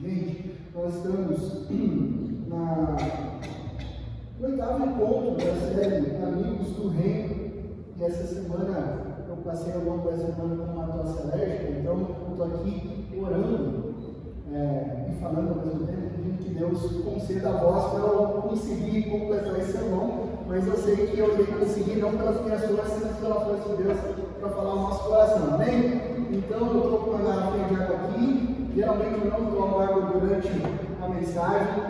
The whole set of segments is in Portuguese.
Gente, nós estamos no oitavo encontro da série Amigos do Reino, e essa semana eu passei ao longo da semana com uma tosse alérgica, então eu estou aqui orando e falando ao mesmo tempo, pedindo que Deus conceda a voz para eu conseguir completar esse sermão, mas eu sei que eu irei conseguir, não pelas minhas forças, mas pela força de Deus, para falar o nosso coração, amém? Então eu estou com uma garrafinha de água aqui, geralmente eu não tomo água durante a mensagem,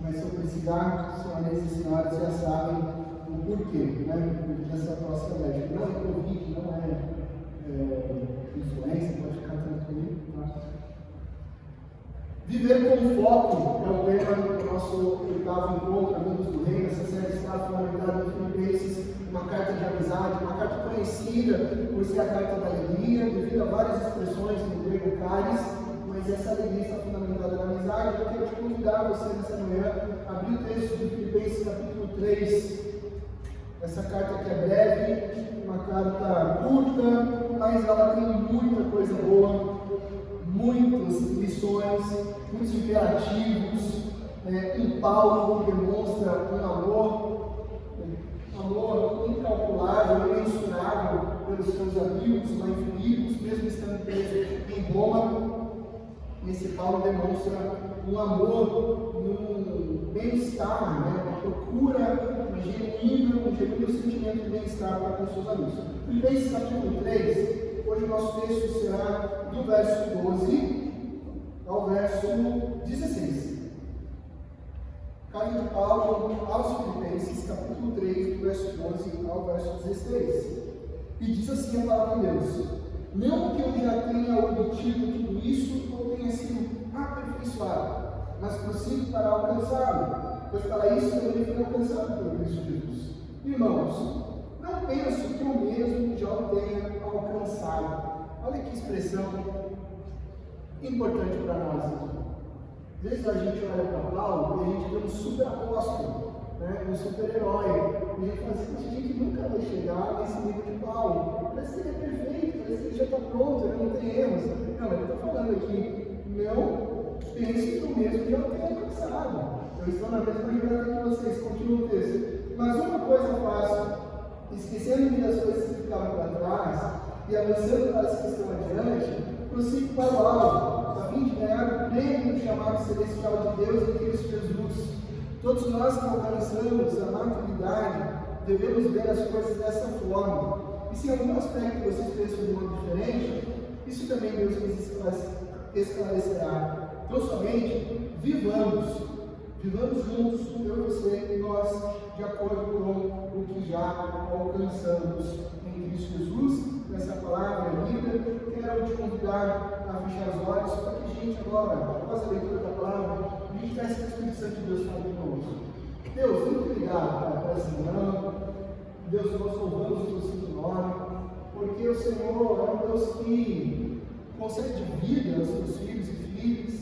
mas se eu precisar, senhoras e senhores já sabem o porquê, né? Dessa tosse alérgica. Não é Covid, não é influenza, pode ficar tranquilo. Tá? Viver com foco é o tema do nosso oitavo encontro, Amigos do Reino. Essa série está fundamentada em Filipenses, uma carta de amizade, uma carta conhecida por ser a carta da alegria, devido a várias expressões no grego caris, mas essa alegria está fundamentada na amizade. Eu quero te convidar você nessa manhã a abrir o texto de Filipenses capítulo 3. Essa carta aqui é breve, uma carta curta, mas ela tem muita coisa boa, muitas lições, muitos imperativos. Um Paulo que demonstra um amor incalculável, imensurável pelos seus amigos lá em Filipos, mesmo estando preso em Roma. Esse Paulo demonstra um amor, um bem-estar, uma procura, um genuíno sentimento de bem-estar para com seus amigos. Filipenses capítulo 3, hoje o nosso texto será do verso 12 ao verso 16. Carta de Paulo aos Filipenses, capítulo 3, do verso 12 ao verso 16. E diz assim a palavra de Deus: não que eu já tenha obtido tudo isso ou tenha sido aperfeiçoado, mas prossigo para alcançá-lo, pois para isso eu fui alcançado pelo Cristo Jesus. Irmãos, não penso que eu mesmo já o tenha alcançado. Olha que expressão importante para nós aqui. Às vezes a gente olha para Paulo e a gente vê um super apóstolo, um super-herói, e a gente fala assim: a gente nunca vai chegar nesse nível de Paulo. Parece que ele é perfeito, parece que ele já está pronto, ele não tem erros. Não, ele está falando aqui: não pense que eu mesmo já o tenho alcançado. Eu estou na mesma jornada que vocês. Continua o texto. Mas uma coisa eu faço, esquecendo-me das coisas que ficavam para trás e avançando para as que estão adiante, prossigo para o alvo, a fim de ganhar o prêmio do chamado celestial de Deus em Cristo Jesus. Todos nós que alcançamos a maturidade devemos ver as coisas dessa forma. E se em algum aspecto vocês pensam de modo diferente, isso também Deus nos esclarecerá. Então somente vivamos juntos, eu e você, nós, de acordo com o que já alcançamos em Cristo Jesus. Nessa palavra lida, quero te convidar a fechar os olhos para que a gente agora, após a leitura da palavra, a gente peça que o Espírito Santo de Deus fale conosco. Deus, muito obrigado por essa manhã. Deus, nós louvamos o teu santo nome, porque o Senhor é um Deus que concede vida aos seus filhos e filhas.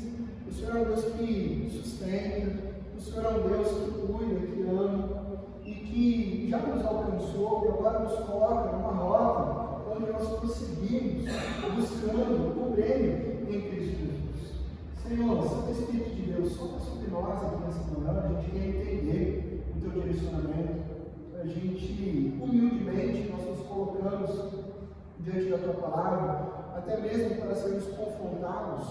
O Senhor é um Deus que sustenta. O Senhor é um Deus que cuida, que ama e que já nos alcançou e agora nos coloca numa rota onde nós prosseguimos buscando o prêmio em Cristo Jesus. Senhor, Santo Espírito de Deus, sopra sobre nós aqui nessa manhã. A gente quer entender o teu direcionamento. A gente, humildemente, nós nos colocamos diante da tua palavra, até mesmo para sermos confrontados,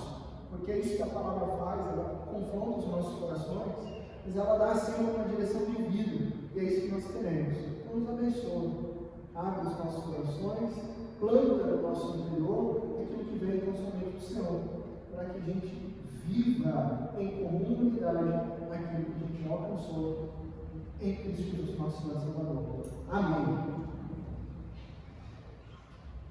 porque é isso que a palavra faz, ela confronta os nossos corações, mas ela dá assim uma direção de vida, e é isso que nós queremos. Então nos abençoe, abre os nossos corações, planta no nosso interior aquilo que vem tão somente do Senhor, para que a gente viva em comunidade aquilo que a gente já alcançou em Cristo Jesus, nosso Senhor Salvador. Amém.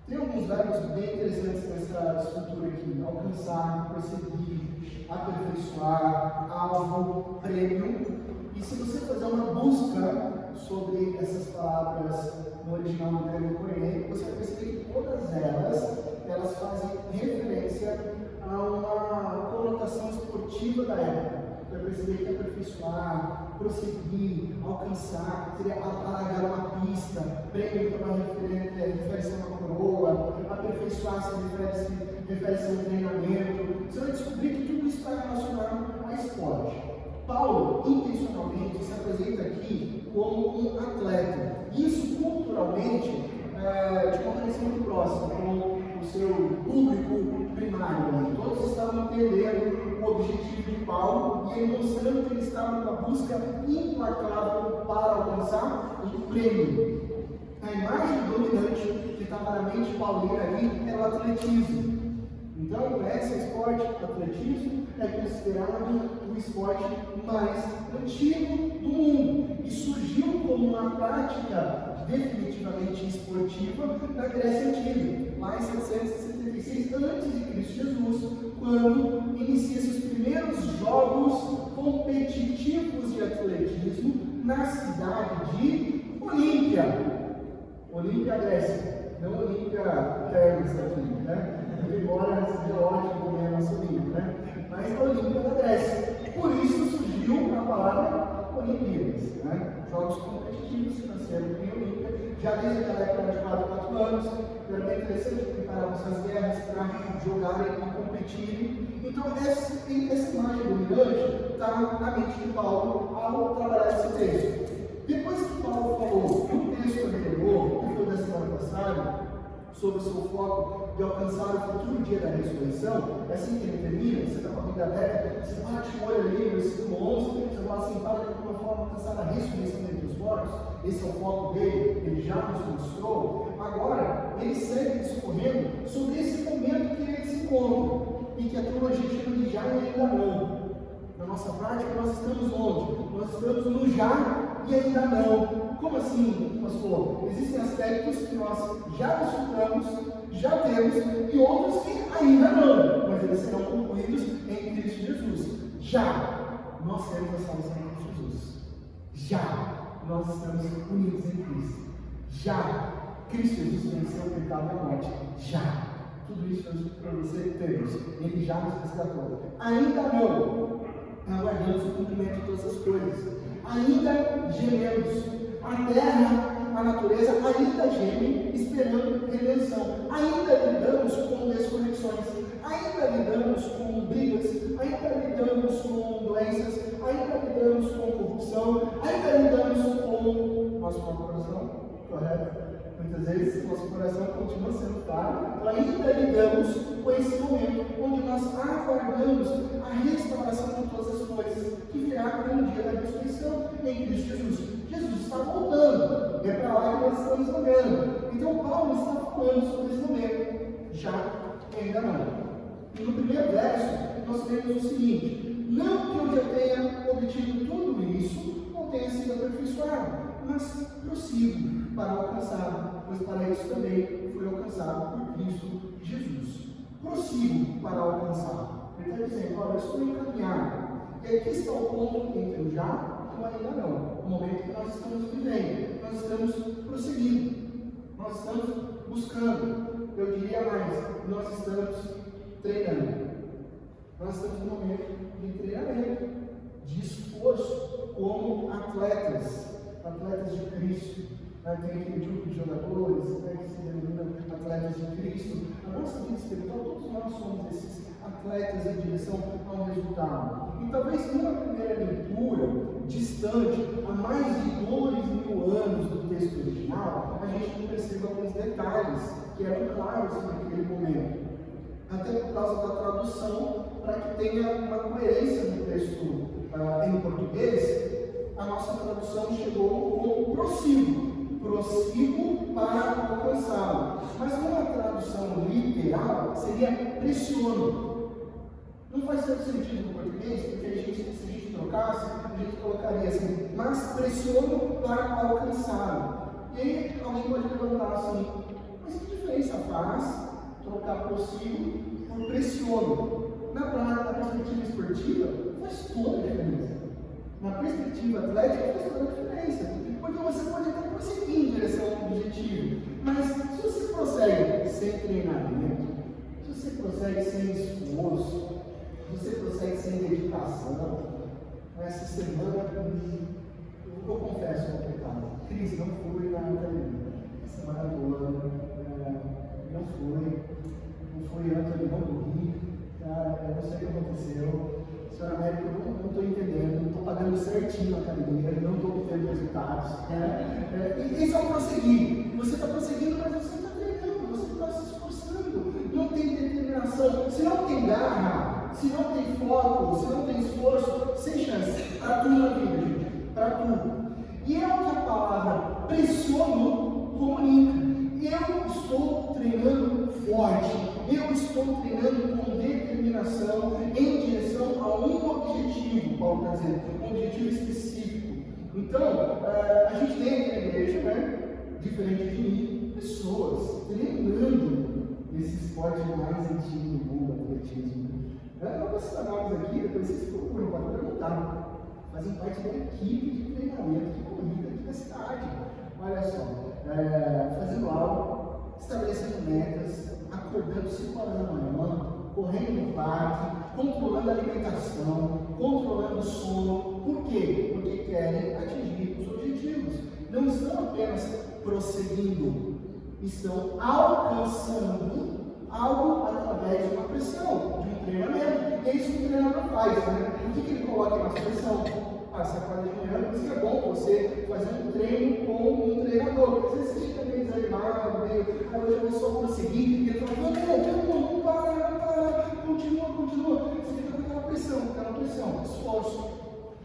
Tem alguns verbos bem interessantes nessa estrutura aqui: alcançar, prosseguir, aperfeiçoar, alvo, prêmio. E se você fazer uma busca sobre essas palavras no original do grego koiné, você vai perceber que todas elas fazem referência a uma conotação esportiva da época. Você vai perceber que aperfeiçoar, prosseguir, alcançar, seria alargar uma pista, prêmio para uma refere-se a uma coroa, aperfeiçoar aperfeiçoar se refere-se a um treinamento. Você vai descobrir que tudo isso está relacionado a esporte. Paulo, intencionalmente, se apresenta aqui como um atleta. Isso, culturalmente, de uma maneira muito próxima com o seu público primário. Todos estavam entendendo o objetivo de Paulo e ele mostrando que ele estava numa busca implacável para alcançar um prêmio. A imagem dominante que estava na mente paulina ali era o atletismo. Então, esse esporte, o atletismo, é considerado o esporte mais antigo do mundo e surgiu como uma prática definitivamente esportiva na Grécia Antiga, lá em 776 a.C., Jesus, quando inicia-se os primeiros jogos competitivos de atletismo na cidade de Olímpia. Olímpia, Grécia, não Olímpia Termas aqui, né? Embora seja ótimo também a nossa Olímpia, né? Mas a Olímpia da Grécia. Por isso surgiu a palavra Olimpíadas, né? Jogos competitivos que nasceram em Olímpia, já desde aquela época de 4 anos, era bem interessante preparar essas guerras para jogarem e competirem. Então, essa imagem dominante está na mente de Paulo ao trabalhar esse texto. Depois que Paulo falou no texto anterior, que foi da semana passada, sobre o seu foco de alcançar o futuro dia da ressurreição, é assim que ele termina, você está com a Bíblia aberta, você bate o olho ali, versículo 11, você fala assim, para de alguma forma alcançar a ressurreição dentre os mortos, esse é o foco dele, ele já nos mostrou. Agora, ele segue discorrendo sobre esse momento que ele se encontra, e que a teologia chama de já e ainda não. Na nossa prática, nós estamos onde? Nós estamos no já e ainda não. Como assim, pastor? Existem aspectos que nós já desfrutamos, já temos, e outros que ainda não, mas eles serão concluídos em Cristo Jesus. Já nós temos a salvação em Cristo Jesus. Já nós estamos unidos em Cristo. Já Cristo Jesus venceu o pecado e a morte. Já. Tudo isso para você temos. Ele já nos resgatou. Ainda não. Aguardamos o cumprimento de todas as coisas. Ainda gememos. A terra, a natureza ainda geme, esperando redenção. Ainda lidamos com desconexões. Ainda lidamos com brigas. Ainda lidamos com doenças. Ainda lidamos com corrupção. Ainda lidamos com nosso próprio coração. Correto? Muitas vezes nosso coração continua sendo claro, ainda lidamos com esse momento onde nós aguardamos a restauração de todas as coisas que virá no dia da ressurreição em Cristo Jesus. Jesus está voltando, é para lá que nós estamos olhando. Então Paulo está falando sobre esse momento, já e ainda não. E no primeiro verso nós temos o seguinte: não que eu já tenha obtido tudo isso, ou tenha sido aperfeiçoado, mas prossigo para alcançar, pois para isso também fui alcançado por Cristo Jesus. Prossigo para alcançar. Ele está dizendo, olha, eu estou encaminhado. E aqui está o ponto entre o já e o ainda não. O momento que nós estamos vivendo, nós estamos prosseguindo, nós estamos buscando. Eu diria mais, nós estamos treinando. Nós estamos no momento de treinamento, de esforço, como atletas de Cristo. Tem aquele grupo de jogadores que se denominam atletas de Cristo. A nossa vida espiritual, todos nós somos esses atletas em direção a um resultado. E talvez numa primeira leitura, distante, há mais de 2.000 anos do texto original, a gente não percebe alguns detalhes que eram claros naquele momento. Até por causa da tradução, para que tenha uma coerência no texto em português, a nossa tradução chegou com prossigo para alcançá-lo. Mas uma tradução literal seria pressiono. Não faz tanto sentido no português, porque se a gente trocasse, a gente colocaria assim, mas pressiono para alcançá-lo. E aí alguém pode levantar assim, mas que diferença faz trocar prossigo por pressiono? Na perspectiva esportiva, faz toda a diferença. Na perspectiva atlética, faz toda a diferença. Porque você pode até prosseguir em direção ao objetivo, mas se você prossegue sem treinamento, se você prossegue sem esforço, se você prossegue sem dedicação, essa semana, eu confesso o pecado. Cris, não fui na academia. Essa semana toda, não fui. resultados. E esse é o prosseguir. Você está prosseguindo, mas você está treinando, você está se esforçando. Não tem determinação. Se não tem garra, se não tem foco, se não tem esforço, sem chance. Para tudo na vida, gente. Para tudo. E é o que a palavra pressiono comunica. Eu estou treinando forte, eu estou treinando com determinação em direção a um objetivo, Paulo está dizendo, um objetivo específico. Então, a gente tem aqui na igreja, né, diferente de mim, pessoas treinando esse esporte mais antigo do mundo, atletismo. Eu vou citar nomes aqui, depois vocês procuram, podem perguntar. Fazem parte da equipe de treinamento de corrida aqui da cidade. Olha só. Fazendo algo, estabelecendo metas, acordando 5 horas da manhã, correndo no parque, controlando a alimentação, controlando o sono. Por quê? Porque querem atingir os objetivos. Não estão apenas prosseguindo, estão alcançando algo através de uma pressão, de um treinamento. E é isso que o treinador faz, né? O que ele coloca na pressão? Você acorda de manhã, por isso que é bom você fazer um treino com um treinador, porque às vezes você fica meio desanimado, hoje eu vou só conseguir, e ele fala, não para, continua, você fica com aquela pressão, esforço.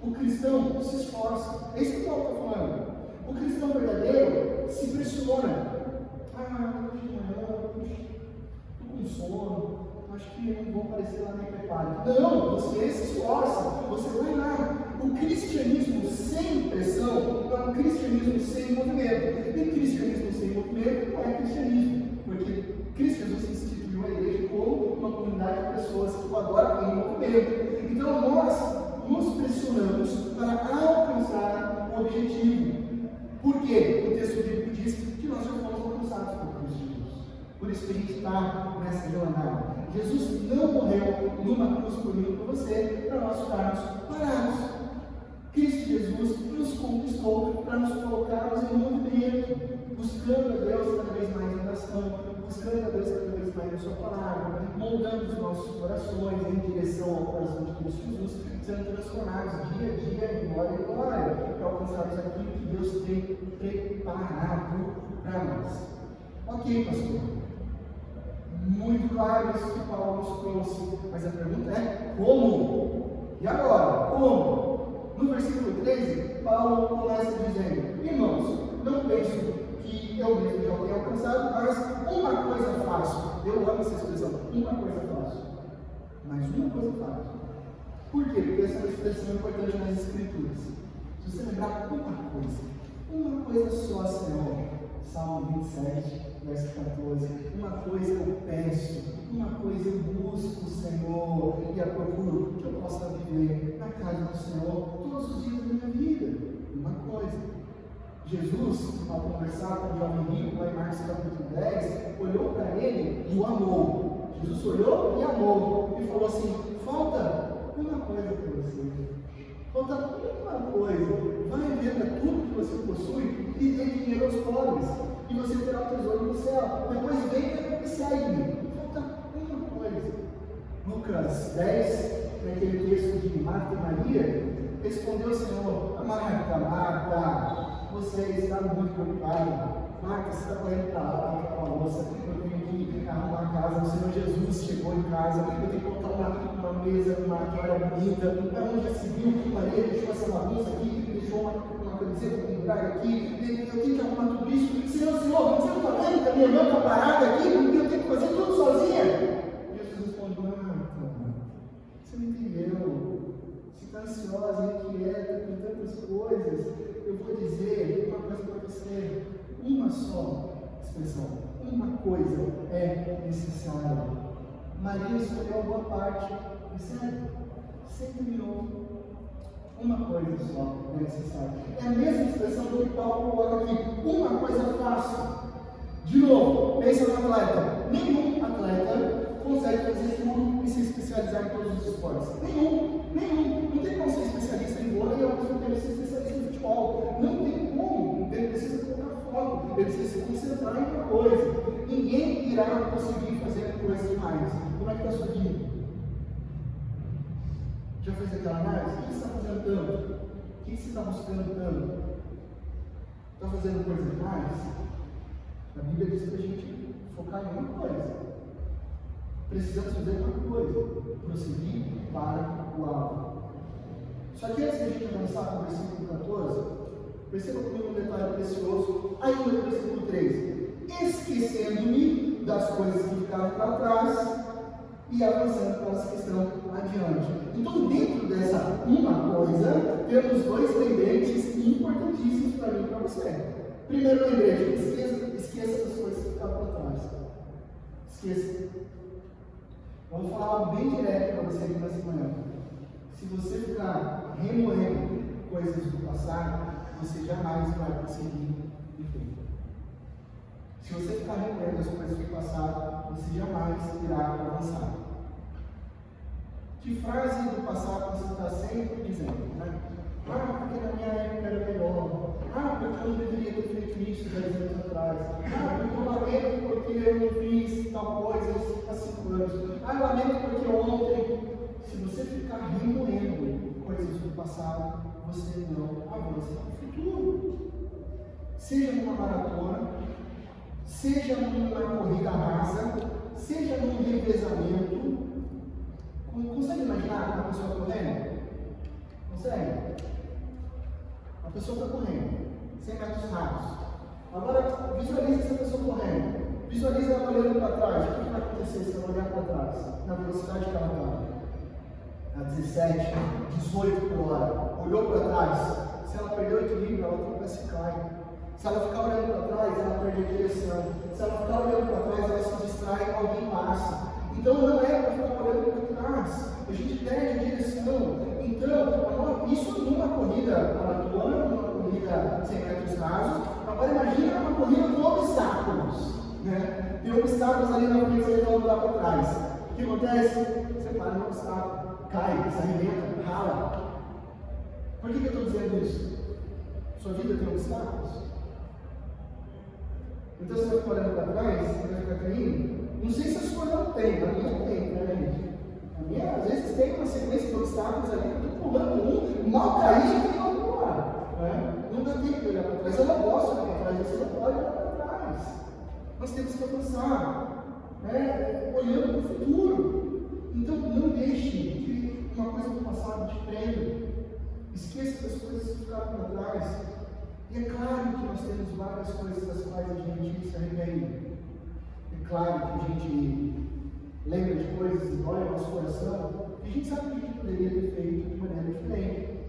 O cristão se esforça, é isso que o Paulo está falando. O cristão verdadeiro se pressiona. Hoje de manhã, estou com sono, acho que eu não vou aparecer lá nem preparo. Não, você se esforça, você vai lá. O cristianismo sem pressão é um cristianismo sem movimento. E cristianismo sem movimento não é cristianismo, porque Cristo Jesus instituiu a igreja como uma comunidade de pessoas que o adoram em movimento. Então nós nos pressionamos para alcançar o objetivo. Por quê? O texto bíblico diz que nós já fomos alcançados por Cristo Jesus. Por isso que a gente está nessa jornada. Jesus não morreu numa cruz por mim e por você para nós ficarmos parados. Cristo Jesus nos conquistou para nos colocarmos em movimento, buscando a Deus cada vez mais em oração, buscando a Deus cada vez mais na sua palavra, moldando os nossos corações em direção ao coração de Cristo Jesus, sendo transformados dia a dia em glória em glória, para alcançarmos aquilo que Deus tem preparado para nós. Ok, pastor. Muito claro isso que Paulo nos trouxe, mas a pergunta é como? E agora? Como? No versículo 13, Paulo começa dizendo, irmãos, não penso que eu mesmo já tenha alcançado, mas uma coisa faço. Eu amo essa expressão, uma coisa faço. Mas uma coisa faço. Por quê? Porque essa é uma expressão importante nas Escrituras. Se você lembrar uma coisa só, Senhor. Salmo 27, verso 14. Uma coisa eu peço, uma coisa eu busco, Senhor, e a procuro que eu possa viver na casa do Senhor todos os dias da minha vida. Uma coisa. Jesus, ao conversar com o jovem rico, lá em Marcos capítulo 10, olhou para ele e o amou. Jesus olhou e amou. E falou assim: falta uma coisa para você. Falta uma coisa. Vai venda tudo que você possui e dê dinheiro aos pobres. E você terá o tesouro no céu. Depois venha e segue-me. Falta uma coisa. Lucas 10, naquele texto de Marta e Maria, respondeu o Senhor: Marta, você está muito preocupada. Marta, você está correndo para lá, com a moça. Eu tenho que arrumar a casa. O Senhor Jesus chegou em casa. Eu tenho que colocar uma mesa, uma toalha bonita. Onde já se viu que Maria deixou essa bagunça aqui, deixou uma camiseta com um lugar aqui. Eu tenho que arrumar tudo isso. Senhor, você não está vendo que a minha irmã está parada aqui? Eu tenho que fazer tudo sozinha. E Jesus respondeu: Marta, você não entendeu. Você está ansiosa, inquieta com tantas coisas. Eu vou dizer uma coisa para você. Uma só expressão, uma coisa é necessária. Maria escolheu a boa parte. Sério, você terminou. Uma coisa só é necessária. É a mesma expressão que Paulo coloca aqui. Uma coisa fácil. De novo, pensa no atleta. Nenhum atleta consegue fazer tudo e se especializar em todos os esportes. Nenhum. Não tem como ser especialista em vôlei e ao mesmo tempo ser especialista em futebol. Não tem como. Ele precisa colocar foco, ele precisa se concentrar em uma coisa. Ninguém irá conseguir fazer coisas demais. Como é que está a sua vida? Já fez aquela análise? O que você está fazendo tanto? O que você está buscando tanto? Está fazendo coisa demais? A Bíblia diz para a gente focar em uma coisa. Precisamos fazer uma coisa: prosseguir para o alvo. Só que antes de a gente avançar para o versículo 14, perceba comigo um detalhe precioso, ainda no versículo 13. Esquecendo-me das coisas que ficaram para trás e avançando para as que estão adiante. Então, dentro dessa uma coisa, temos dois lembretes importantíssimos para mim e para você. Primeiro lembrete: esqueça das coisas que ficaram para trás. Esqueça. Vamos falar algo bem direto para você aqui nessa manhã. Se você ficar remoendo coisas do passado, você jamais vai conseguir viver. Se você ficar remoendo as coisas do passado, você jamais irá avançar. Que frase do passado você está sempre dizendo? Né? Ah, porque na minha época era melhor. Ah, porque eu não deveria ter feito isso 10 anos atrás. Ah, porque eu lamento porque eu não fiz tal coisa há 5 anos. Ah, eu lamento porque ontem. Se você ficar remoendo coisas do passado, você não avança no futuro. Seja numa maratona, seja numa corrida rasa, seja num revezamento. Consegue imaginar uma pessoa correndo? Consegue? A pessoa está correndo, 100 metros rasos. Agora, visualize essa pessoa correndo. Visualize ela olhando para trás. O que vai acontecer se ela olhar para trás? Na velocidade que ela está? A 17, 18 por hora. Olhou para trás. Se ela perder o equilíbrio, ela tropeça e cai. Se ela ficar olhando para trás, ela perde a direção. Se ela ficar olhando para trás, ela se distrai, alguém passa. Então não é para ficar olhando para trás. A gente perde a direção. Então, isso numa corrida maratona, numa corrida 100 metros rasos. Agora imagina uma corrida com obstáculos. Né? Tem obstáculos ali na frente, você não dá para trás. O que acontece? Você para no obstáculo, cai, se arrebenta, rala. Por que eu estou dizendo isso? Sua vida tem obstáculos? Então você vai ficar olhando para trás, você vai ficar caindo. Não sei se a sua não tem, a minha tem, né, gente? A minha, às vezes, tem uma sequência de obstáculos ali, eu estou pulando mal cair, já tem que pular. Né? Não dá tempo de olhar para trás, eu não posso olhar para trás, você não pode olhar para trás. Nós temos que avançar, né? Olhando para o futuro. Então, não deixe que uma coisa do passado te prenda. Esqueça das coisas que ficaram para trás. E é claro que nós temos várias coisas das quais a gente se arrepende. É claro que a gente lembra de coisas e dói o nosso coração, e a gente sabe que a gente poderia ter feito de maneira diferente.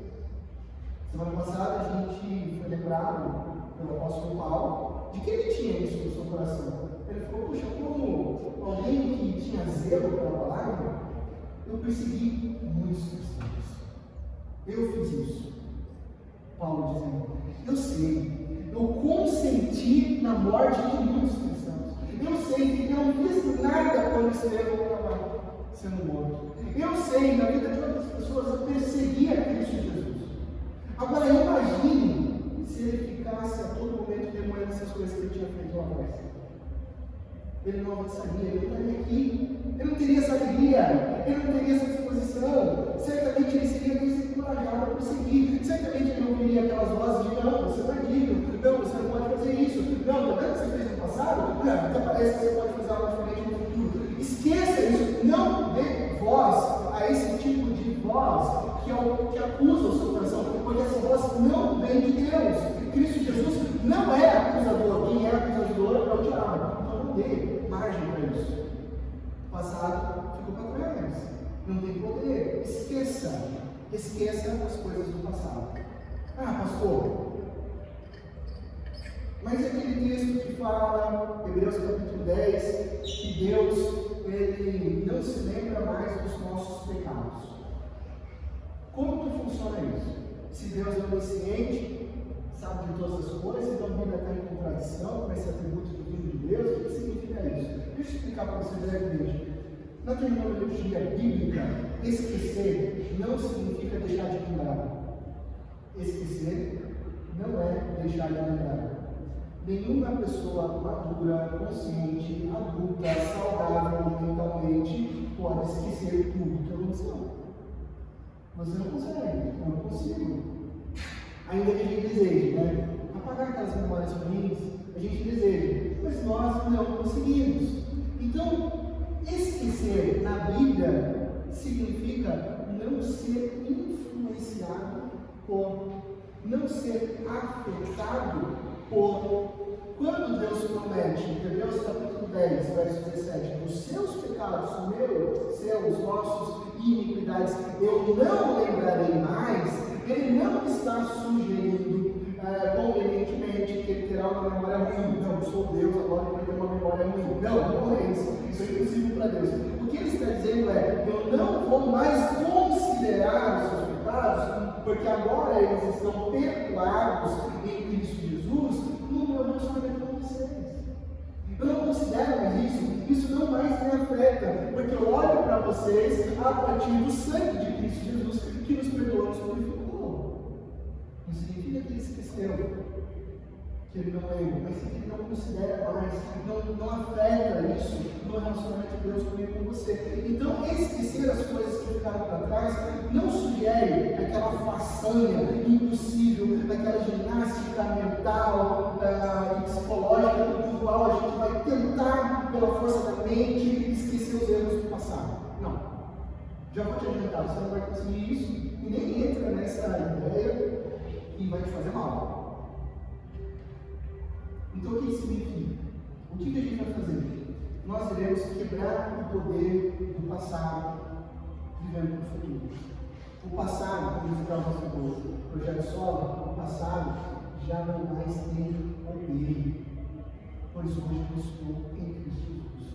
Semana passada a gente foi lembrado pelo apóstolo Paulo de que ele tinha isso no seu coração. Ele falou: puxa, como alguém que tinha zelo pela palavra, eu persegui muitos cristãos. Eu fiz isso. Paulo dizendo: eu sei, eu consenti na morte de muitos cristãos. Eu sei que eu não fiz nada quando Estevão estava sendo morto. Eu sei, na vida de outras pessoas, eu persegui a Cristo Jesus. Agora imagine se ele ficasse a todo momento remoendo essas coisas que ele tinha feito lá atrás. Ele não avançaria, ele não estaria aqui. Ele não teria essa alegria, ele não teria essa disposição. Certamente ele seria desencorajado a prosseguir. Certamente ele não ouviria aquelas vozes de: não, você é bandido, não, você não pode fazer isso, não, está vendo o que você fez no passado? Não, até parece que você pode fazer algo diferente no futuro. Esqueça isso, não dê voz a esse tipo de voz que acusa o seu coração, porque essa voz não vem de Deus. Cristo Jesus não é acusador, quem é acusador é o diabo. Então não dê margem para isso. O passado ficou para trás, não tem poder. Esqueça as coisas do passado. Ah, pastor, mas aquele texto que fala, Hebreus capítulo 10, que Deus ele não se lembra mais dos nossos pecados. Como que funciona isso? Se Deus é onisciente, sabe de todas as coisas, então a Bíblia está em contradição com esse atributo divino de Deus. O que significa isso? Deixa eu explicar para você brevemente. Na terminologia bíblica, esquecer não significa deixar de lembrar. Esquecer não é deixar de lembrar. Nenhuma pessoa madura, consciente, adulta, saudável mentalmente pode esquecer tudo que aconteceu. Você não consegue, eu não consigo. Ainda que a gente deseje, né? apagar aquelas memórias ruins, a gente deseja, mas nós não conseguimos. Então, esquecer na Bíblia significa não ser influenciado por, não ser afetado por. Quando Deus promete, em Hebreus capítulo 10, verso 17, os seus pecados, meus, seus, nossos, iniquidades, eu não lembrarei mais, ele não está sugerindo convenientemente que ele terá uma memória ruim. Não, eu sou Deus, agora ele vai ter uma memória ruim. Não é isso. Isso é impossível para Deus. O que ele está dizendo é, eu não vou mais considerar os seus pecados, porque agora eles estão perdoados em Cristo Jesus, no meu relacionamento com vocês. Eu não considero mais isso não mais me afeta, porque eu olho para vocês a partir do sangue de Cristo Jesus, que nos perdoou, nos purificou. Não significa que ele esqueceu, que ele não lembra, mas que ele não considera mais, não afeta isso no relacionamento de Deus comigo e com você. Então, esquecer as coisas que ficaram para trás não sugere aquela façanha impossível, aquela ginástica mental e psicológica do qual a gente vai tentar, pela força da mente, esquecer os erros do passado. Não. Já vou te adiantar, você não vai conseguir isso e nem entra nessa ideia que vai te fazer mal. Então, o que isso significa? O que a gente vai fazer? Nós iremos quebrar o poder do passado, vivendo no futuro. O passado, como diz o nosso projeto solo, o passado já não mais tem poder, pois hoje eu estou em Cristo Jesus.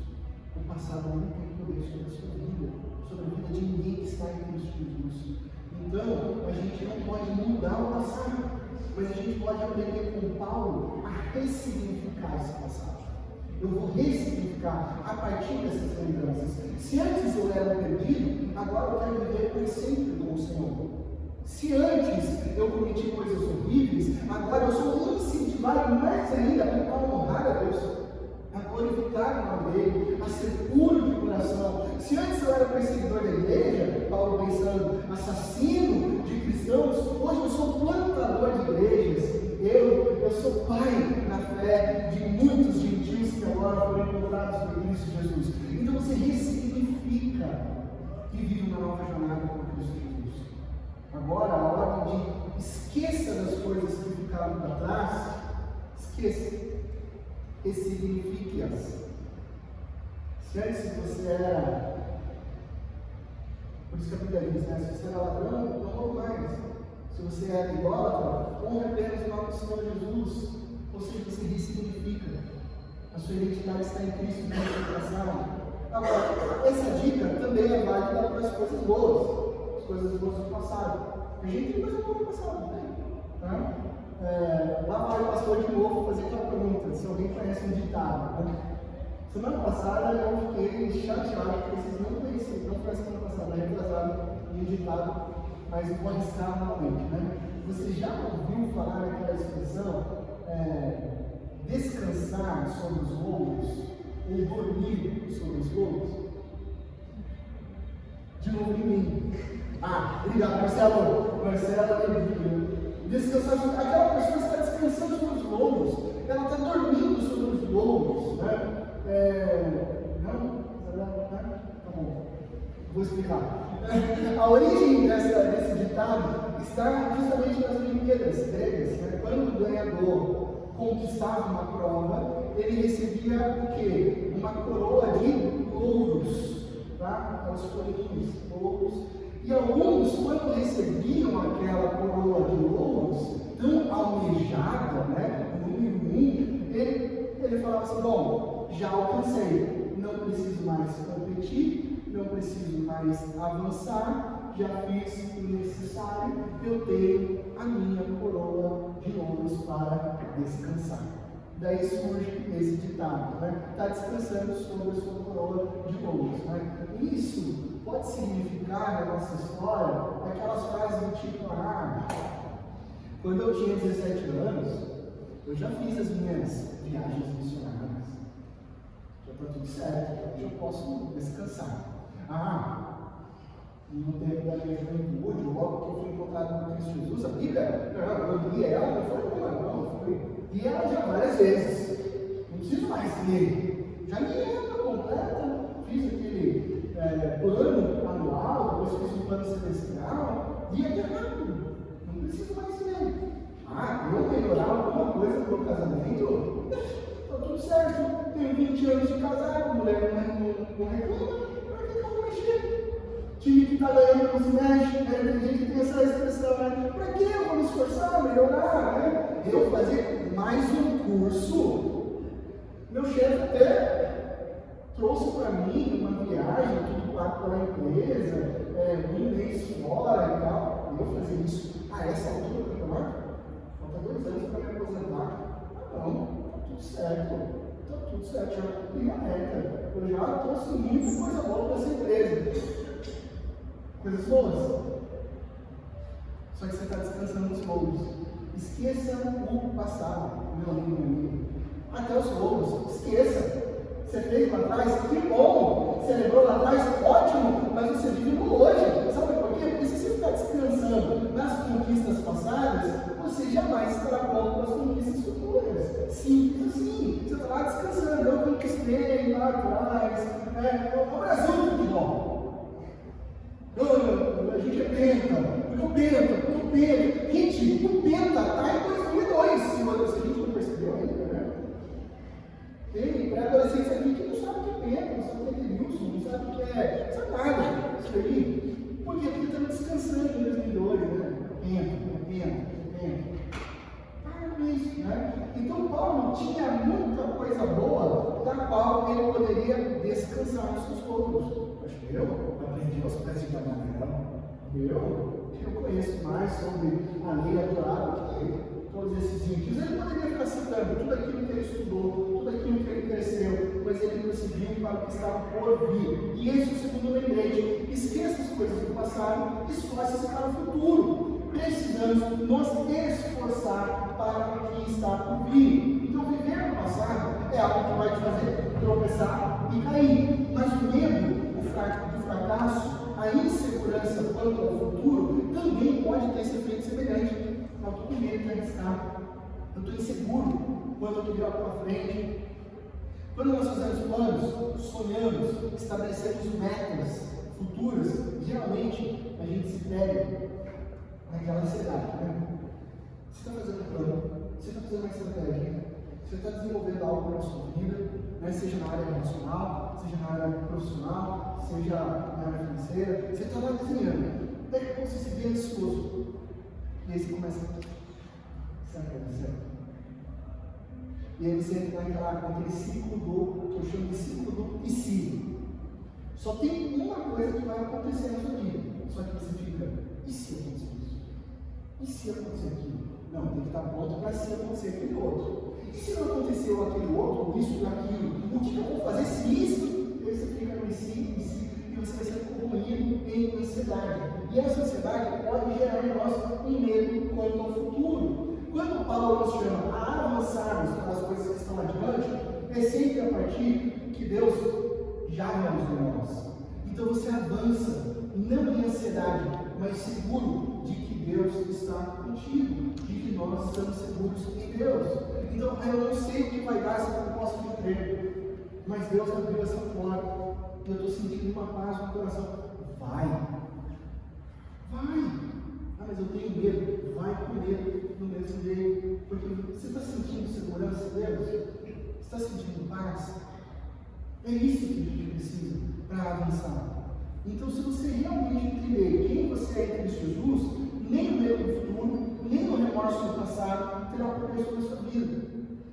O passado não tem poder sobre a sua vida, sobre a vida de ninguém que está em Cristo Jesus. Então, a gente não pode mudar o passado, mas a gente pode aprender com Paulo a ressignificar esse passado. Eu vou ressignificar a partir dessas lembranças. Se antes eu era perdido, agora eu quero viver por sempre com o Senhor. Se antes eu cometi coisas horríveis, agora eu sou incentivado mais ainda a honrar a Deus, a glorificar o nome dele, a ser puro de coração. Se antes eu era perseguidor da igreja, Paulo pensando, assassino de cristãos, hoje eu sou plantador de igrejas. Eu sou pai na fé de muitos gentios que agora foram encontrados por Cristo Jesus. Então você ressignifica e vive uma nova jornada com Cristo Jesus. Agora a ordem de esqueça das coisas que ficaram para trás, esqueça, ressignifique-as. Se antes você era, por isso que a Bíblia diz, né? Se você era ladrão, não roube mais. Se você é idólatra, honre apenas o nome do Senhor Jesus. Ou seja, você ressignifica. A sua identidade está em Cristo, não no passado. Agora, essa dica também é válida para as coisas boas. As coisas boas do passado. A gente tem coisa boa no passado, né? Tá? Lá vai o pastor de novo fazer aquela pergunta, se alguém conhece um ditado. Né? Semana passada eu fiquei chateado porque vocês não conheciam, não foi a semana passada, retrasado um ditado, mas eu vou arriscar novamente, né? Você já ouviu falar daquela expressão descansar sobre os lombos ou dormir sobre os lombos? De novo em mim. Obrigado, Marcelo. Descansar sobre... Aquela pessoa está descansando sobre os lombos, ela está dormindo sobre os lombos, né? Não? Tá bom. Vou explicar. A origem desse ditado está justamente nas Olimpíadas gregas, né? Quando o ganhador conquistava uma prova, ele recebia o quê? Uma coroa de louros, tá? Aquelas folhinhas, louros. E alguns, quando recebiam aquela coroa de louros, tão almejada, né? Número 1, ele falava assim: bom, já alcancei, não preciso mais competir, não preciso mais avançar, já fiz o necessário, eu tenho a minha coroa de louros para descansar. Daí surge esse ditado, né? Está descansando sobre a sua coroa de louros, né? Isso pode significar na nossa história aquelas frases do tipo: quando eu tinha 17 anos, eu já fiz as minhas viagens missionárias, já está tudo certo, hoje eu posso descansar. no tempo da minha juventude, logo que eu fui encontrado com Cristo Jesus, a Bíblia, não, eu li ela, não foi uma, não, foi. Li ela já várias vezes. Não preciso mais ler. Já li ela completa, fiz aquele plano anual, depois fiz um plano semestral, li até rápido. Não preciso mais ler. Eu melhorar alguma coisa no meu casamento, está tudo certo. Tenho 20 anos de casado, a mulher não reclama, para que eu vou mexer? Time que está ganhando não se mexe, tem gente que tem essa expressão, né? Para que eu vou me esforçar, melhorar, né? Eu fazer mais um curso, meu chefe até trouxe para mim uma viagem, tudo pago pela empresa, um mês fora e tal, e eu fazer isso a essa altura do campeonato? Falta 2 anos para me aposentar. Não, tá tudo certo. Tá tudo certo, já cumpri a meta. Eu já estou seguindo coisa boa para essa empresa. Coisas boas. Só que você está descansando nos louros. Esqueça o passado, meu amigo, meu amigo. Até os louros, esqueça. Você fez lá atrás, que bom! Você lembrou lá atrás, ótimo! Mas você vive no hoje. Sabe por quê? Porque se você ficar descansando nas conquistas passadas, você jamais estará pronto para as conquistas futuras. Simples assim. Você está lá descansando. Eu conquistei lá atrás. O Brasil do futebol. A gente é penta. O penta. Gente, o penta está em 2002. Se a gente não percebeu ainda, né? Tem pré-adolescente aqui que não sabe o que é penta, não sabe o que é Wilson, não sabe o que é. Sabe nada isso aí. Por quê? Porque estamos descansando em 2002, né? Penta. Isso, né? Então Paulo tinha muita coisa boa da qual ele poderia descansar nos seus louros. Mas eu aprendi aos pés de Gamaliel. Eu conheço mais sobre a lei natural do que todos esses índios. Ele poderia ficar citando tudo aquilo que ele estudou, tudo aquilo que ele cresceu, mas ele prosseguiu para o que estava por vir. E esse é o segundo lembrete. Esqueça as coisas do passado, esforce-se para o futuro. Precisamos nos esforçar para o que está por vir. Então, viver no passado é algo que vai te fazer tropeçar e cair. Mas o medo, o fracasso, a insegurança quanto ao futuro também pode ter esse efeito semelhante. Eu estou com medo de arriscar. Eu estou inseguro quando eu estou virado para frente. Quando nós fazemos planos, sonhamos, estabelecemos metas futuras, geralmente a gente se pega naquela ansiedade, né? Você está fazendo um plano, você está fazendo uma estratégia, você está desenvolvendo algo na sua vida, né? Seja na área relacional, seja na área profissional, seja na área financeira, você está lá desenhando. Daí que você se vê ansioso. E aí você começa a será que vai dar certo? E aí você entra naquele ciclo que eu chamo de ciclo do e se. Só tem uma coisa que vai acontecer na sua vida. Só que você fica, e se acontecer isso? E se acontecer aquilo? Não, tem que estar pronto para se acontecer aquele outro. E se não aconteceu aquele outro, isso, aquilo, o que eu vou fazer se isso? E aí você fica no e se, e você vai ser corroído em ansiedade. E essa ansiedade pode gerar em nós um medo quanto ao futuro. Quando Paulo nos chama a avançarmos para as coisas que estão adiante, é sempre a partir que Deus já realizou em nós. Então você avança, não em ansiedade, mas seguro de que Deus está contigo, de que nós estamos seguros em Deus. Então eu não sei o que vai dar essa proposta de emprego, mas Deus abriu essa porta e eu estou sentindo uma paz no coração. Vai! Mas eu tenho medo. Vai com medo no mesmo jeito. Porque você está sentindo segurança em Deus? Você está sentindo paz? É isso que a gente precisa para avançar. Então, se você realmente entender quem você é em Cristo Jesus, nem o medo do futuro, nem o remorso do passado terá poder sobre a sua vida.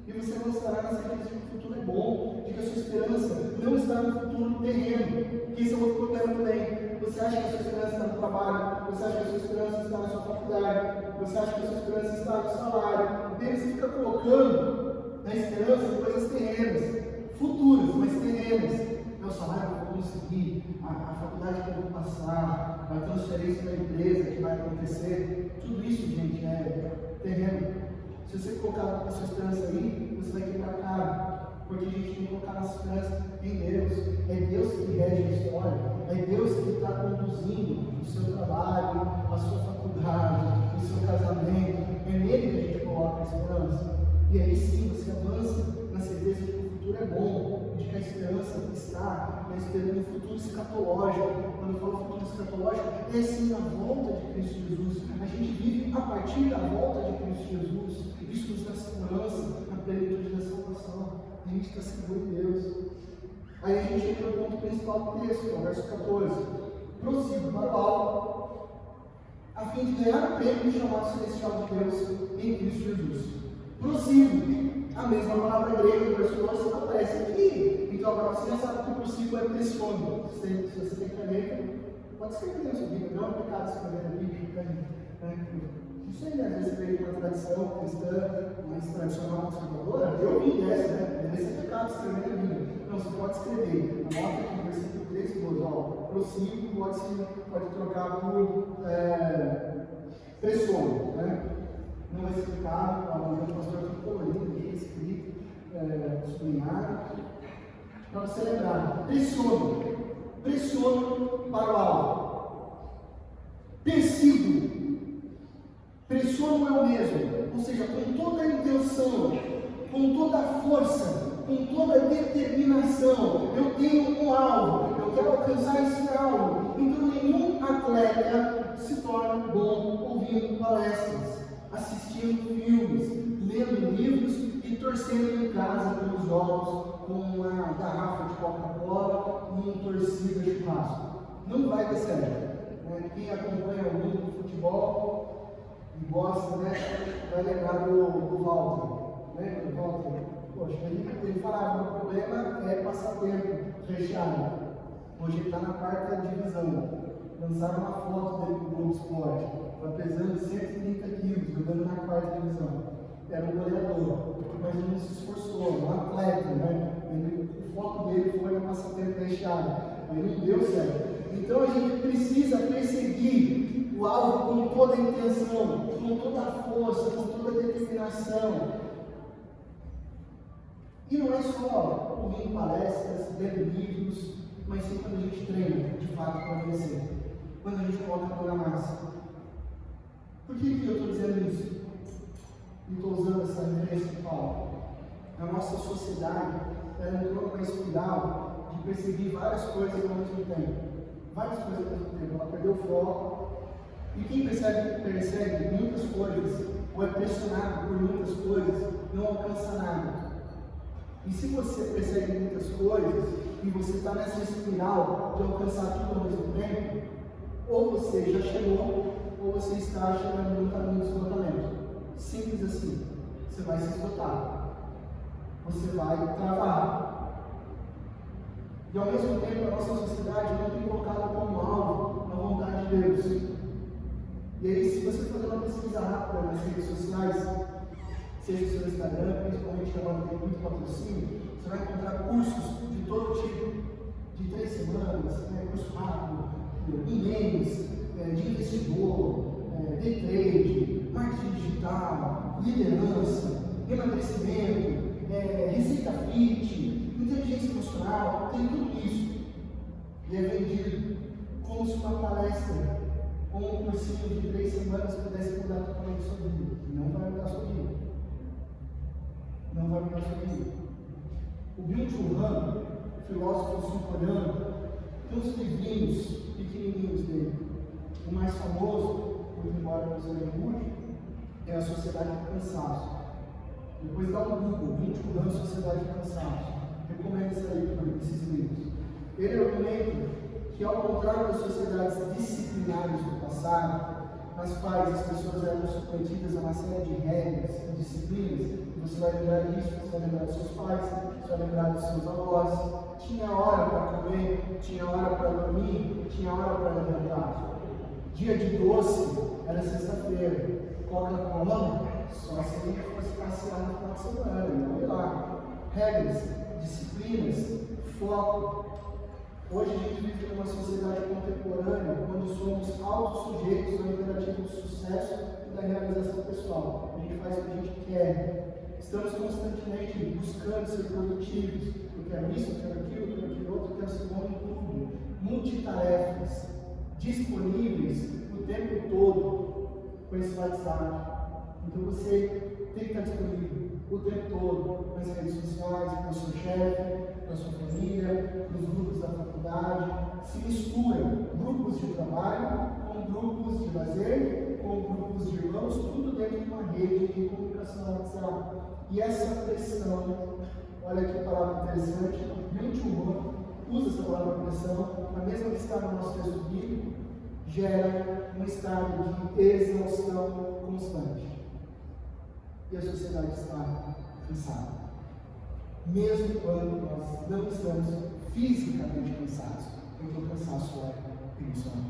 E você avançará na certeza de que o futuro é bom, de que a sua esperança não está no futuro terreno. Que esse é outro problema também. Você acha que a sua esperança está no trabalho, você acha que a sua esperança está na sua faculdade, você acha que a sua esperança está no salário. Daí você fica colocando na esperança coisas terrenas, futuras, mas terrenas. É o salário que eu vou conseguir, a faculdade que eu vou passar, a transferência da empresa que vai acontecer. Tudo isso, gente, é terreno. Se você colocar a sua esperança aí, você vai quebrar a cara. Porque a gente tem que colocar a nossa esperança em Deus. É Deus que rege a história. É É Deus que está conduzindo o seu trabalho, a sua faculdade, o seu casamento. É nele que a gente coloca a esperança. E aí sim você avança na certeza de que o futuro é bom, de que a esperança está na esperança no futuro escatológico. Quando eu falo futuro escatológico, é sim a volta de Cristo Jesus. A gente vive a partir da volta de Cristo Jesus. Isso nos dá segurança na plenitude da salvação. A gente está seguro em Deus. Aí a gente chega no ponto principal do texto, o verso 14. Prossigo para o alto, a fim de ganhar o prêmio do chamado celestial de Deus em Cristo Jesus. Prossigo. A mesma palavra grega do verso 12 aparece aqui. Então agora você já sabe que o prossigo é pressiono. Se você tem caneta, pode escrever na sua Bíblia. Não é pecado escrever na Bíblia. Não sei, né? Às vezes veio de uma tradição cristã mais tradicional conservadora. Eu vim dessa, né? Deve ser pecado escrever na Bíblia. Não, você pode escrever. Anota aqui no versículo 3 e 12. Ó, prossigo pode trocar por pressiono, né? Não vai ser pecado, o pastor está colorido aqui, escrito, sublinhado, para você lembrar. Pressiono para o alto. Persigo. Pressiono eu mesmo, ou seja, com toda a intenção, com toda a força, com toda a determinação. Eu tenho um alvo, eu quero alcançar esse alvo. Então nenhum atleta se torna bom ouvindo palestras, assistindo filmes, lendo livros e torcendo em casa pelos jogos com uma garrafa de Coca-Cola e um torcida de churrasco. Não vai dar certo. Quem acompanha o mundo do futebol e gosta, né, vai lembrar do Walter. Lembra do Walter? Poxa, ele falava, o problema é passar tempo recheado. Hoje ele está na quarta divisão. Lançaram uma foto dele no Globo Esporte. Está pesando 130 quilos, jogando na quarta divisão. Era um goleador, mas ele não se esforçou, um atleta, né? O foco dele foi no passatempo recheado. Ele não deu certo. Então a gente precisa perseguir o alvo com toda a intenção, com toda a força, com toda a determinação. E não é só ouvindo palestras, lendo livros, mas sim quando a gente treina, de fato, para vencer. Quando a gente coloca a mão na massa. Por que eu estou dizendo isso? E estou usando essa referência de Paulo? A nossa sociedade, ela entrou numa espiral de perseguir várias coisas ao mesmo tempo. Várias coisas ao mesmo tempo. Ela perdeu o foco. E quem persegue muitas coisas, ou é pressionado por muitas coisas, não alcança nada. E se você persegue muitas coisas, e você está nessa espiral de alcançar tudo ao mesmo tempo, ou você já chegou, ou você está chegando no caminho do esgotamento. Simples assim. Você vai se esgotar. Você vai travar. E ao mesmo tempo, a nossa sociedade não tem colocado como alvo a vontade de Deus. E aí, se você fazer uma pesquisa rápida nas redes sociais, seja o seu Instagram, principalmente que agora tem muito patrocínio, você vai encontrar cursos de todo tipo, de 3 semanas, curso rápido, um mês, de investidor, day trade, marketing digital, liderança, emagrecimento, receita fit, inteligência emocional, tem tudo isso. E é vendido como se uma palestra ou um cursinho de 3 semanas pudesse mudar totalmente a sua vida. Não vai mudar a sua vida. Não vai mudar a sua vida. O Byung-Chul Han, filósofo sul-coreano, tem uns livrinhos pequenininhos dele. O mais famoso, muito embora não seja muito, é A Sociedade do Cansaço. Depois dá um Google, Byung-Chul Han, Sociedade do Cansaço. Recomendo essa leitura desses livros. Ele argumenta que, ao contrário das sociedades disciplinares do passado, nas quais as pessoas eram submetidas a uma série de regras e disciplinas, você vai lembrar disso, você vai lembrar dos seus pais, você vai lembrar dos seus avós, tinha hora para comer, tinha hora para dormir, tinha hora para levantar. Dia de doce era sexta-feira, Coca-Cola só se a gente fosse passear no final de semana, não ir lá. Regras, disciplinas, foco. Hoje a gente vive numa sociedade contemporânea, onde somos autossujeitos ao imperativo do sucesso e da realização pessoal. A gente faz o que a gente quer. Estamos constantemente buscando ser produtivos. Eu quero isso, eu quero aquilo, eu quero aquilo outro, eu quero ser bom em tudo. Multitarefa. disponíveis o tempo todo com esse WhatsApp. Então você tem que estar disponível o tempo todo nas redes sociais, para o seu chefe, para a sua família, para os grupos da faculdade. Se mistura grupos de trabalho com grupos de lazer, com grupos de irmãos, tudo dentro de uma rede de comunicação WhatsApp. E essa pressão, olha que palavra interessante, Bill usa essa palavra pressão, a mesma que está no nosso texto bíblico, gera um estado de exaustão constante. E a sociedade está cansada. Mesmo quando nós não estamos fisicamente cansados, porque o cansaço é emocional.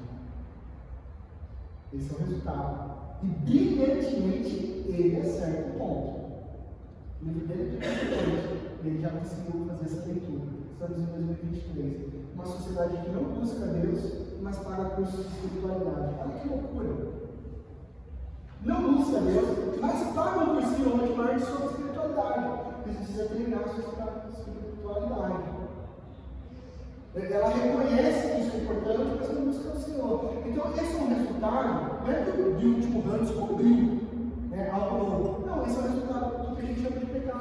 Esse é o resultado. E brilhantemente ele acerta o ponto. O livro dele é brilhante. Ele já conseguiu fazer essa leitura. Estamos em 2023. Uma sociedade que não busca Deus, mas paga cursos de espiritualidade. Olha que loucura! Não busca Deus, mas paga um cursinho Hotmart sobre espiritualidade. Precisa treinar a sua espiritualidade. Ela reconhece que isso é importante, mas não busca o Senhor. Então, esse é um resultado, não é que o último ano descobriu algo novo. Não, esse é o resultado do que a gente chama de pecado.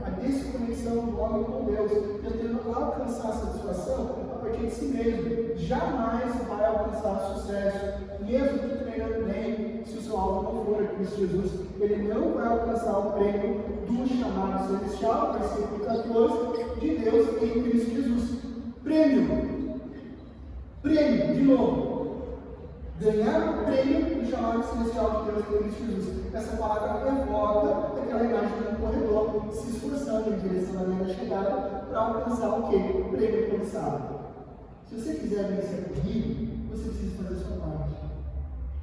A desconexão do homem com Deus. Tentando alcançar a satisfação a partir de si mesmo. Jamais vai alcançar sucesso, mesmo que treinando bem, se o seu alvo não for Cristo Jesus. Ele não vai alcançar o prêmio do chamado celestial, versículo 14, de Deus em Cristo Jesus. Prêmio, de novo. Ganhar o prêmio do chamado celestial de Deus em Cristo Jesus. Essa palavra evoca aquela imagem de um corredor se esforçando em direção à linha da chegada para alcançar o quê? O prêmio cobiçado. Se você quiser vencer comigo, você precisa fazer a sua parte.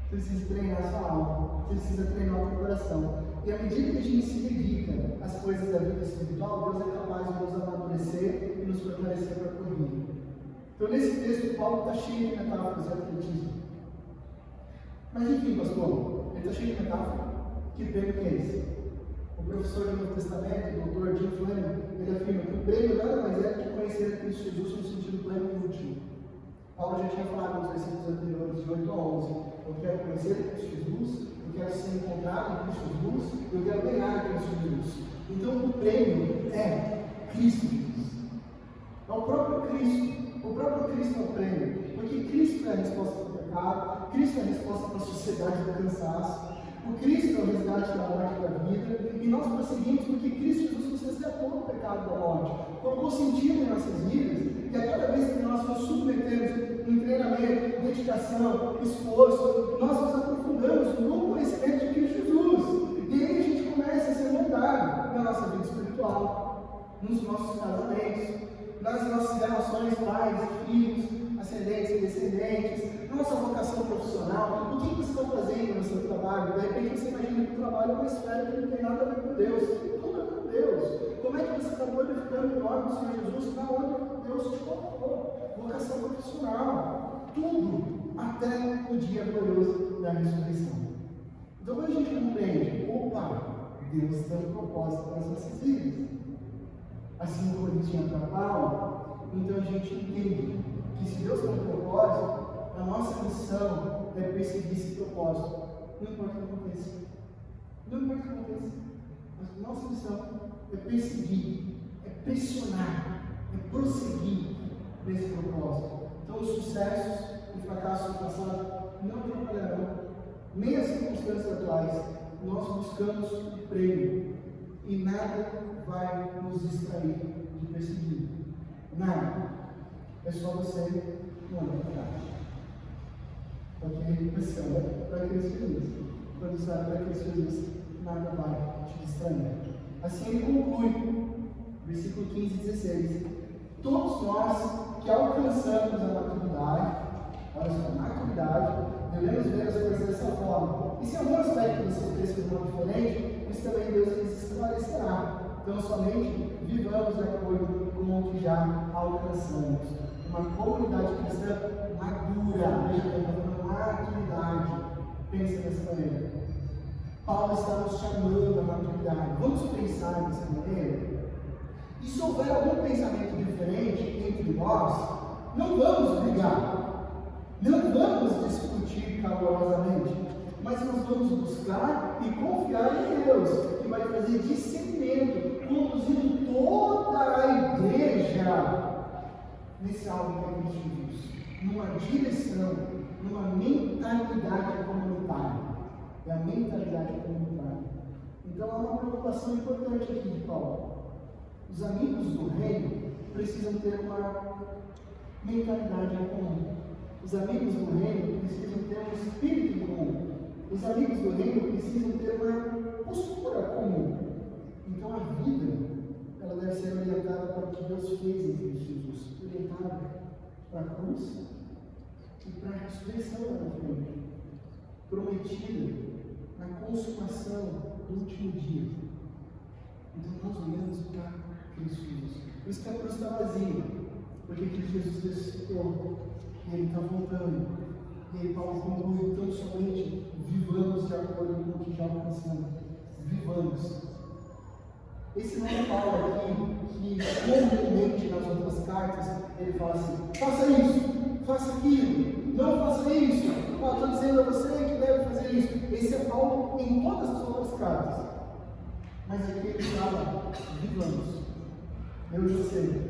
Você precisa treinar a sua alma. Você precisa treinar o seu coração. E à medida que a gente se dedica às coisas da vida espiritual, Deus é capaz de nos amadurecer e nos fortalecer para a corrida. Então, nesse texto, Paulo está cheio de metáforas de atletismo. Mas enfim, pastor, ele está cheio de metáfora. Que prêmio que é esse? O professor do Novo Testamento, o doutor Jim Fleming, ele afirma que o prêmio nada mais é do que conhecer a Cristo Jesus no sentido pleno e último. Paulo já tinha falado nos versículos anteriores, de 8 a 11. Eu quero conhecer a Cristo Jesus, eu quero ser encontrado em Cristo Jesus, eu quero ganhar a Cristo Jesus. Então o prêmio é Cristo Jesus. É o próprio Cristo. O próprio Cristo é o prêmio. Porque Cristo é a resposta para o pecado, Cristo é a resposta para a sociedade do cansaço, o Cristo é o resgate da morte e da vida, e nós prosseguimos porque Cristo Jesus nos resgatou do pecado da morte, colocou sentido em nossas vidas, e a cada vez que nós nos submetemos em treinamento, dedicação, esforço, nós nos aprofundamos no conhecimento de Cristo Jesus, e aí a gente começa a ser moldado na nossa vida espiritual, nos nossos casamentos, nas nossas relações pais e filhos, ascendentes e descendentes, nossa vocação profissional, o que você está fazendo no seu trabalho? De repente você imagina que o trabalho é uma esfera que não tem nada a ver com Deus, tudo é com Deus. Como é que você está glorificando o nome do Senhor Jesus na onde Deus te colocou? Vocação profissional, tudo, até o dia glorioso da ressurreição. Então quando a gente compreende, opa, Deus tem um propósito para as nossas vidas. Assim como ele tinha para Paulo, então a gente entende que se Deus tem um propósito, a nossa missão é perseguir esse propósito. Não importa o que aconteça. Não importa o que aconteça. A nossa missão é perseguir, é pressionar, é prosseguir nesse propósito. Então os sucessos e fracassos do passado não atrapalharão, nem as circunstâncias atuais. Nós buscamos o prêmio e nada vai nos distrair de perseguir. Nada. É só você não olhar para trás. Porque você olha para Cristo Jesus. Quando você olha para Cristo Jesus, nada vai te distrair. Assim ele conclui, versículo 15 e 16. Todos nós que alcançamos a maturidade, olha só, maturidade, devemos ver as coisas dessa forma. E se algum aspecto você fez de forma diferente, isso também Deus lhes esclarecerá. Então, somente vivamos de acordo com o que já alcançamos. Uma comunidade cristã madura, veja que está falando maturidade. Pensa dessa maneira. Paulo está nos chamando à maturidade. Vamos pensar dessa maneira? E se houver algum pensamento diferente entre nós, não vamos brigar. Não vamos discutir calorosamente, mas nós vamos buscar e confiar em Deus, que vai trazer discernimento, conduzindo toda a igreja nesse alvo que é Cristo Jesus, numa direção, numa mentalidade comunitária. É a mentalidade comunitária. Então há uma preocupação importante aqui de Paulo. Os amigos do reino precisam ter uma mentalidade comum. Os amigos do reino precisam ter um espírito comum. Os amigos do reino precisam ter uma postura comum. Então a vida, ela deve ser orientada para o que Deus fez em Cristo Jesus. Orientada para a cruz e para a ressurreição da frente. Prometida na consumação do último dia. Então nós olhamos para Cristo Jesus. Por isso que a cruz está vazia. Porque Cristo Jesus ressuscitou. E Ele está voltando. E aí Paulo conclui: tão somente vivamos de acordo com o que já alcançamos. Vivamos. Esse não é Paulo aqui, que comumente nas outras cartas, ele fala assim: faça isso, faça aquilo, não faça isso. Estou dizendo a você que deve fazer isso. Esse é Paulo em todas as outras cartas. Mas aqui ele fala: vivamos. Eu e você.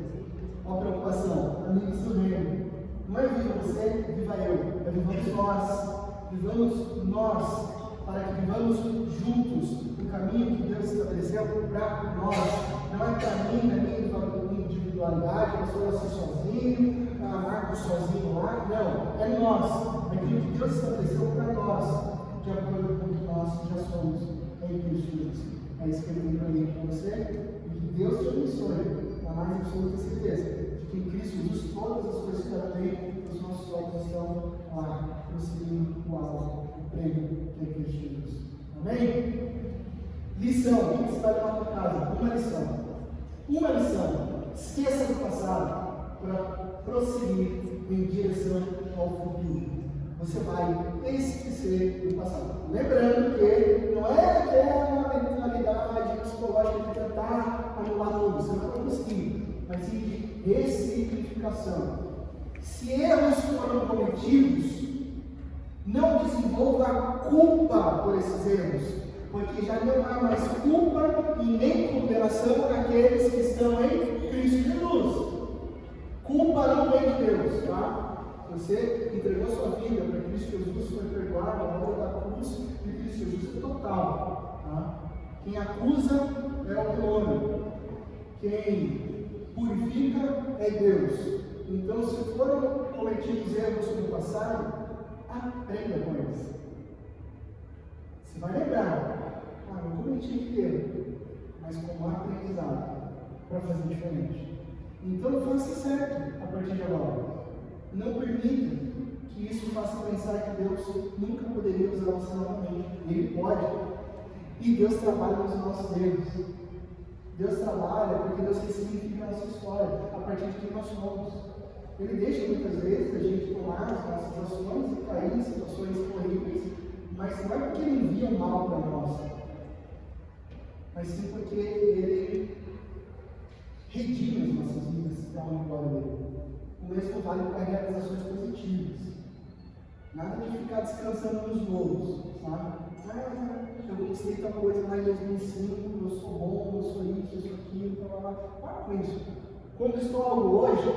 Olha a preocupação, amigos do reino. Não é viva você, viva eu. É vivamos nós. Vivamos nós, para que vivamos juntos o caminho que Deus estabeleceu para nós. Não é para mim, na minha individualidade, eu sou assim sozinho, a Marcos sozinho lá. Não, é nós. Aquilo que Deus estabeleceu para nós, de acordo com o que nós já somos em Cristo Jesus. É isso que eu tenho para mim para você. E que Deus te abençoe, na mais absoluta certeza de que em Cristo Jesus todas as coisas que ela tem, os nossos olhos estão lá, prosseguindo o alvo, o prêmio que é Cristo Jesus. Amém? Lição, o que você vai levar para casa? Uma lição. Uma lição. Esqueça do passado para prosseguir em direção ao futuro. Você vai esquecer do passado. Lembrando que não é aquela mentalidade psicológica de tentar anular tudo, você não vai conseguir, mas sim de ressignificação. Se erros foram cometidos, não desenvolva culpa por esses erros, porque já não há mais culpa e nem condenação daqueles que estão em Cristo Jesus. Culpa não vem de Deus, tá? Você entregou sua vida para Cristo Jesus, foi perdoado, a obra da cruz de Cristo Jesus é total. Tá? Quem acusa é o demônio, quem purifica é Deus. Então, se foram cometidos erros no passado, aprenda com eles. Você vai lembrar: não cometi aquele, mas como aprendizado para fazer diferente. Então, faça certo a partir de agora. Não permita que isso faça pensar que Deus nunca poderia usar você novamente. Ele pode. E Deus trabalha nos nossos erros. Deus trabalha porque Deus ressignifica a nossa história a partir de quem nós somos. Ele deixa muitas vezes a gente tomar as nossas ações e cair em situações horríveis, mas não é porque Ele envia o mal para nós, mas sim porque Ele redime as nossas vidas para a glória dele. O mesmo vale para realizações positivas. Nada de ficar descansando nos louros, sabe? Eu conquistei tal coisa lá em 2005, eu sou bom, eu sou isso, eu sou aquilo, blá. Para com isso. Conquistou algo hoje,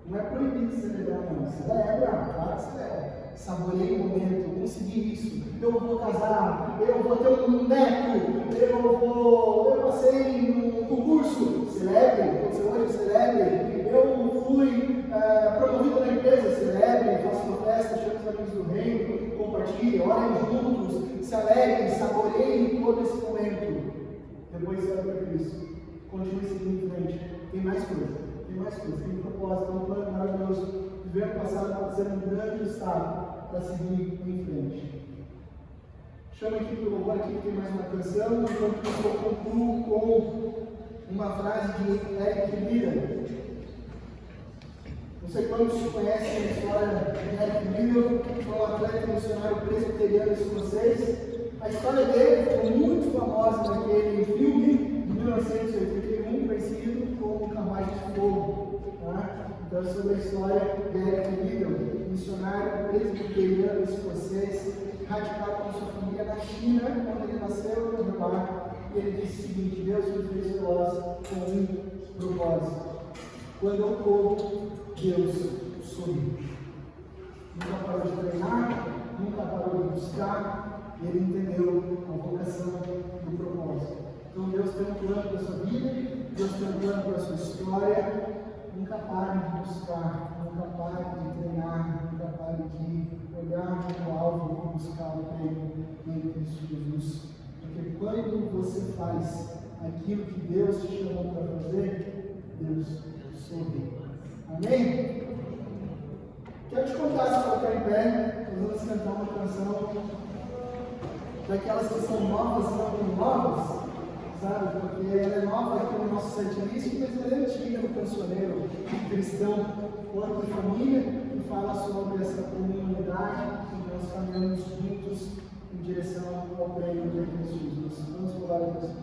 não é proibido celebrar, não. Celebra, claro que celebra. Saboreei o momento, consegui isso, eu vou casar, eu vou ter um neto, eu passei no concurso, celebre, aconteceu hoje, celebre, eu fui promovido na empresa, celebre, faça uma festa, chame os amigos do reino, compartilhe, orem juntos, se alegrem, saboreiem todo esse momento. Depois olhe para Cristo, continue seguindo em frente, tem mais coisa, tem um propósito, tem um plano maravilhoso. Viver o passado pode ser um grande estado para seguir em frente. Chama aqui para o louvor, aqui tem mais uma canção, enquanto eu concluo com uma frase de Eric Liddell. Não sei quantos conhecem a história de Eric Liddell, foi um atleta missionário presbiteriano escocês. A história dele foi muito famosa naquele filme de 1981, conhecido como Carruagem de Fogo. Tá? Então, sobre a história de Eric Liddell, missionário presbiteriano escocês, radicado com sua família na China, quando ele nasceu no Uruguai. E ele disse o seguinte: Deus me fez veloz com um propósito. Quando eu corro, Deus sorri. Nunca parou de treinar, nunca parou de buscar, e ele entendeu a vocação do propósito. Então Deus tem um plano para a sua vida, Deus tem um plano para a sua história. Nunca pare de buscar, nunca pare de treinar, nunca pare de olhar para o alvo e buscar o prêmio em Cristo Jesus. Porque quando você faz aquilo que Deus te chamou para fazer, Deus sorri. Amém? Quero te contar, se colocar em pé, nós vamos cantar uma canção daquelas que são novas, não novas, sabe? Porque ela é nova aqui no nosso setlist, mas ela é antiga no cancioneiro cristão, Corpo e Família, que fala sobre essa comunidade que nós caminhamos juntos em direção ao prêmio de Cristo Jesus. Vamos falar disso.